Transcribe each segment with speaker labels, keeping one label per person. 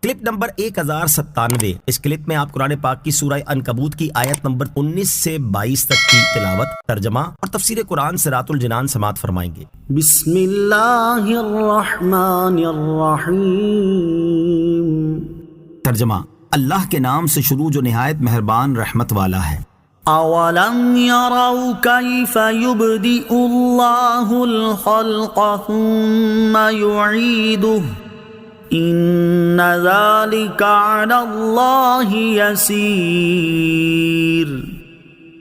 Speaker 1: Clip number 1097۔ اس clip میں آپ قرآن پاک کی سورہ عنکبوت کی آیت نمبر 19 سے 22 تک کی تلاوت، ترجمہ اور تفسیر قرآن صراط الجنان سماعت فرمائیں گے۔
Speaker 2: بسم اللہ الرحمن الرحیم۔
Speaker 3: ترجمہ: اللہ کے نام سے شروع جو نہایت مہربان رحمت والا ہے۔
Speaker 2: اولم يروا كيف يبدئ اللہ الخلق ثم يعيده ان ذلك على اللہ یسیر۔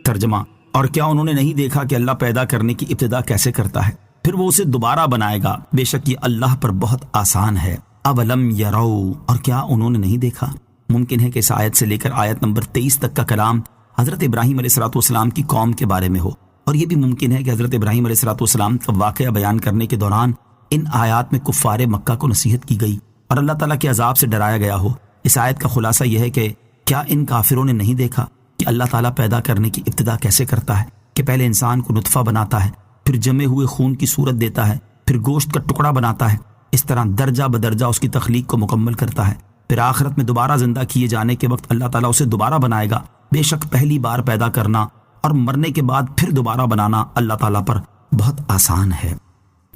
Speaker 3: ترجمہ: اور کیا انہوں نے نہیں دیکھا کہ اللہ پیدا کرنے کی ابتدا کیسے کرتا ہے، پھر وہ اسے دوبارہ بنائے گا، بے شک یہ اللہ پر بہت آسان ہے۔ اولم یروا، اور کیا انہوں نے نہیں دیکھا؟ ممکن ہے کہ اس آیت سے لے کر آیت نمبر 23 تک کا کلام حضرت ابراہیم علیہ السلام کی قوم کے بارے میں ہو، اور یہ بھی ممکن ہے کہ حضرت ابراہیم علیہ السلام کا واقعہ بیان کرنے کے دوران ان آیات میں کفار مکہ کو نصیحت کی گئی اور اللہ تعالیٰ کے عذاب سے ڈرایا گیا ہو۔ اس آیت کا خلاصہ یہ ہے کہ کیا ان کافروں نے نہیں دیکھا کہ اللہ تعالیٰ پیدا کرنے کی ابتدا کیسے کرتا ہے، کہ پہلے انسان کو نطفہ بناتا ہے، پھر جمے ہوئے خون کی صورت دیتا ہے، پھر گوشت کا ٹکڑا بناتا ہے، اس طرح درجہ بدرجہ اس کی تخلیق کو مکمل کرتا ہے، پھر آخرت میں دوبارہ زندہ کیے جانے کے وقت اللہ تعالیٰ اسے دوبارہ بنائے گا۔ بے شک پہلی بار پیدا کرنا اور مرنے کے بعد پھر دوبارہ بنانا اللہ تعالیٰ پر بہت آسان ہے۔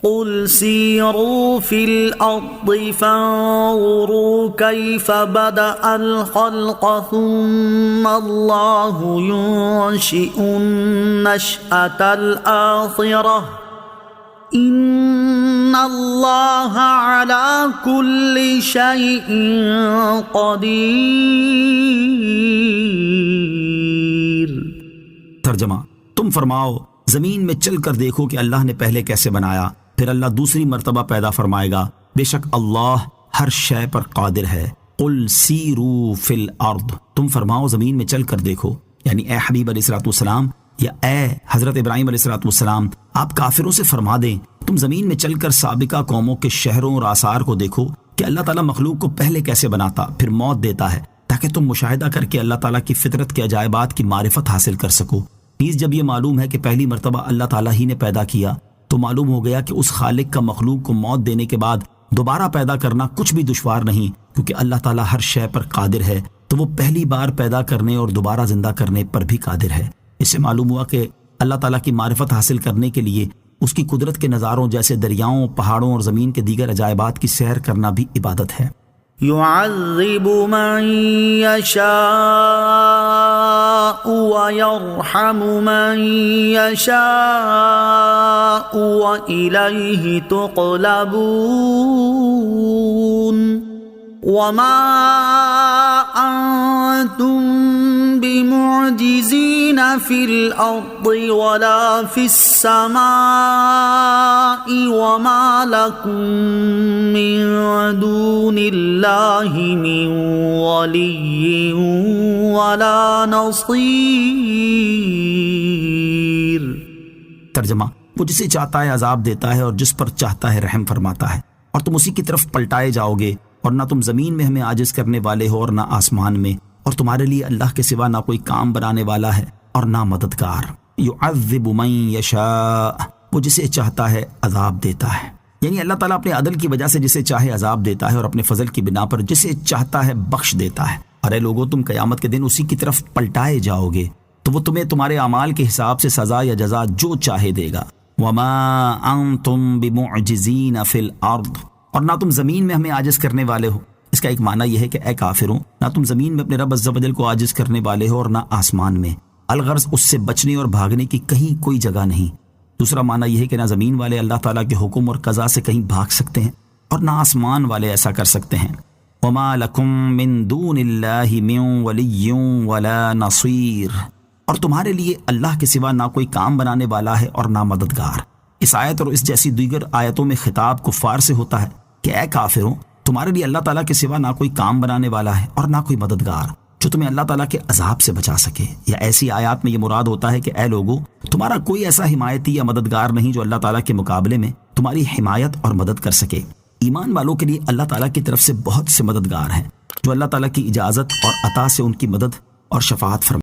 Speaker 2: قل سیروا فی الارض فانظروا کیف بدأ الخلق ثم اللہ ينشئ النشأة الآخرة ان اللہ علی کل شیء قدیر۔
Speaker 3: ترجمہ: تم فرماؤ زمین میں چل کر دیکھو کہ اللہ نے پہلے کیسے بنایا، پھر اللہ دوسری مرتبہ پیدا فرمائے گا، بے شک اللہ ہر شے پر قادر ہے۔ قل سیروا فی الارض، تم فرماؤ زمین میں چل کر دیکھو، یعنی اے حبیب علیہ السلام یا اے حضرت ابراہیم علیہ السلام، آپ کافروں سے فرما دیں تم زمین میں چل کر سابقہ قوموں کے شہروں اور آثار کو دیکھو کہ اللہ تعالیٰ مخلوق کو پہلے کیسے بناتا پھر موت دیتا ہے، تاکہ تم مشاہدہ کر کے اللہ تعالیٰ کی فطرت کے عجائبات کی معرفت حاصل کر سکو۔ نیز جب یہ معلوم ہے کہ پہلی مرتبہ اللہ تعالیٰ ہی نے پیدا کیا تو معلوم ہو گیا کہ اس خالق کا مخلوق کو موت دینے کے بعد دوبارہ پیدا کرنا کچھ بھی دشوار نہیں، کیونکہ اللہ تعالیٰ ہر شے پر قادر ہے، تو وہ پہلی بار پیدا کرنے اور دوبارہ زندہ کرنے پر بھی قادر ہے۔ اس سے معلوم ہوا کہ اللہ تعالیٰ کی معرفت حاصل کرنے کے لیے اس کی قدرت کے نظاروں جیسے دریاؤں، پہاڑوں اور زمین کے دیگر عجائبات کی سیر کرنا بھی عبادت ہے۔
Speaker 2: يعذب من يشاء ويرحم من يشاء وإليه تقلبون وما أنتم بمعجزين في الأرض ولا في السماء وما لكم من دون الله من ولي ولا نصير۔
Speaker 3: ترجمہ: وہ جسے چاہتا ہے عذاب دیتا ہے اور جس پر چاہتا ہے رحم فرماتا ہے، اور تم اسی کی طرف پلٹائے جاؤ گے، اور نہ تم زمین میں ہمیں عاجز کرنے والے ہو اور نہ آسمان میں، اور تمہارے لیے اللہ کے سوا نہ کوئی کام بنانے والا ہے اور نہ مددگار۔ یعذب من یشاء، وہ جسے چاہتا ہے عذاب دیتا ہے، یعنی اللہ تعالیٰ اپنے عدل کی وجہ سے جسے چاہے عذاب دیتا ہے اور اپنے فضل کی بنا پر جسے چاہتا ہے بخش دیتا ہے۔ ارے لوگوں، تم قیامت کے دن اسی کی طرف پلٹائے جاؤ گے تو وہ تمہیں تمہارے اعمال کے حساب سے سزا یا جزا جو چاہے دے گا۔ وما انتم بمعجزین فی الارض، اور نہ تم زمین میں ہمیں عاجز کرنے والے ہو۔ اس کا ایک معنی یہ ہے کہ اے کافروں، نہ تم زمین میں اپنے رب عز و جل کو عاجز کرنے والے ہو اور نہ آسمان میں، الغرض اس سے بچنے اور بھاگنے کی کہیں کوئی جگہ نہیں۔ دوسرا معنی یہ ہے کہ نہ زمین والے اللہ تعالیٰ کے حکم اور قضا سے کہیں بھاگ سکتے ہیں اور نہ آسمان والے ایسا کر سکتے ہیں۔ وما لکم من دون اللہ من ولی ولا نصیر، اور تمہارے لیے اللہ کے سوا نہ کوئی کام بنانے والا ہے اور نہ مددگار۔ اس آیت اور اس جیسی دیگر آیتوں میں خطاب کفار سے ہوتا ہے کہ اے کافروں، تمہارے لیے اللہ تعالیٰ کے سوا نہ کوئی کام بنانے والا ہے اور نہ کوئی مددگار جو تمہیں اللہ تعالیٰ کے عذاب سے بچا سکے۔ یا ایسی آیات میں یہ مراد ہوتا ہے کہ اے لوگو، تمہارا کوئی ایسا حمایتی یا مددگار نہیں جو اللہ تعالیٰ کے مقابلے میں تمہاری حمایت اور مدد کر سکے۔ ایمان والوں کے لیے اللہ تعالیٰ کی طرف سے بہت سے مددگار ہیں جو اللہ تعالیٰ کی اجازت اور عطا سے ان کی مدد اور شفاعت فرمائیں۔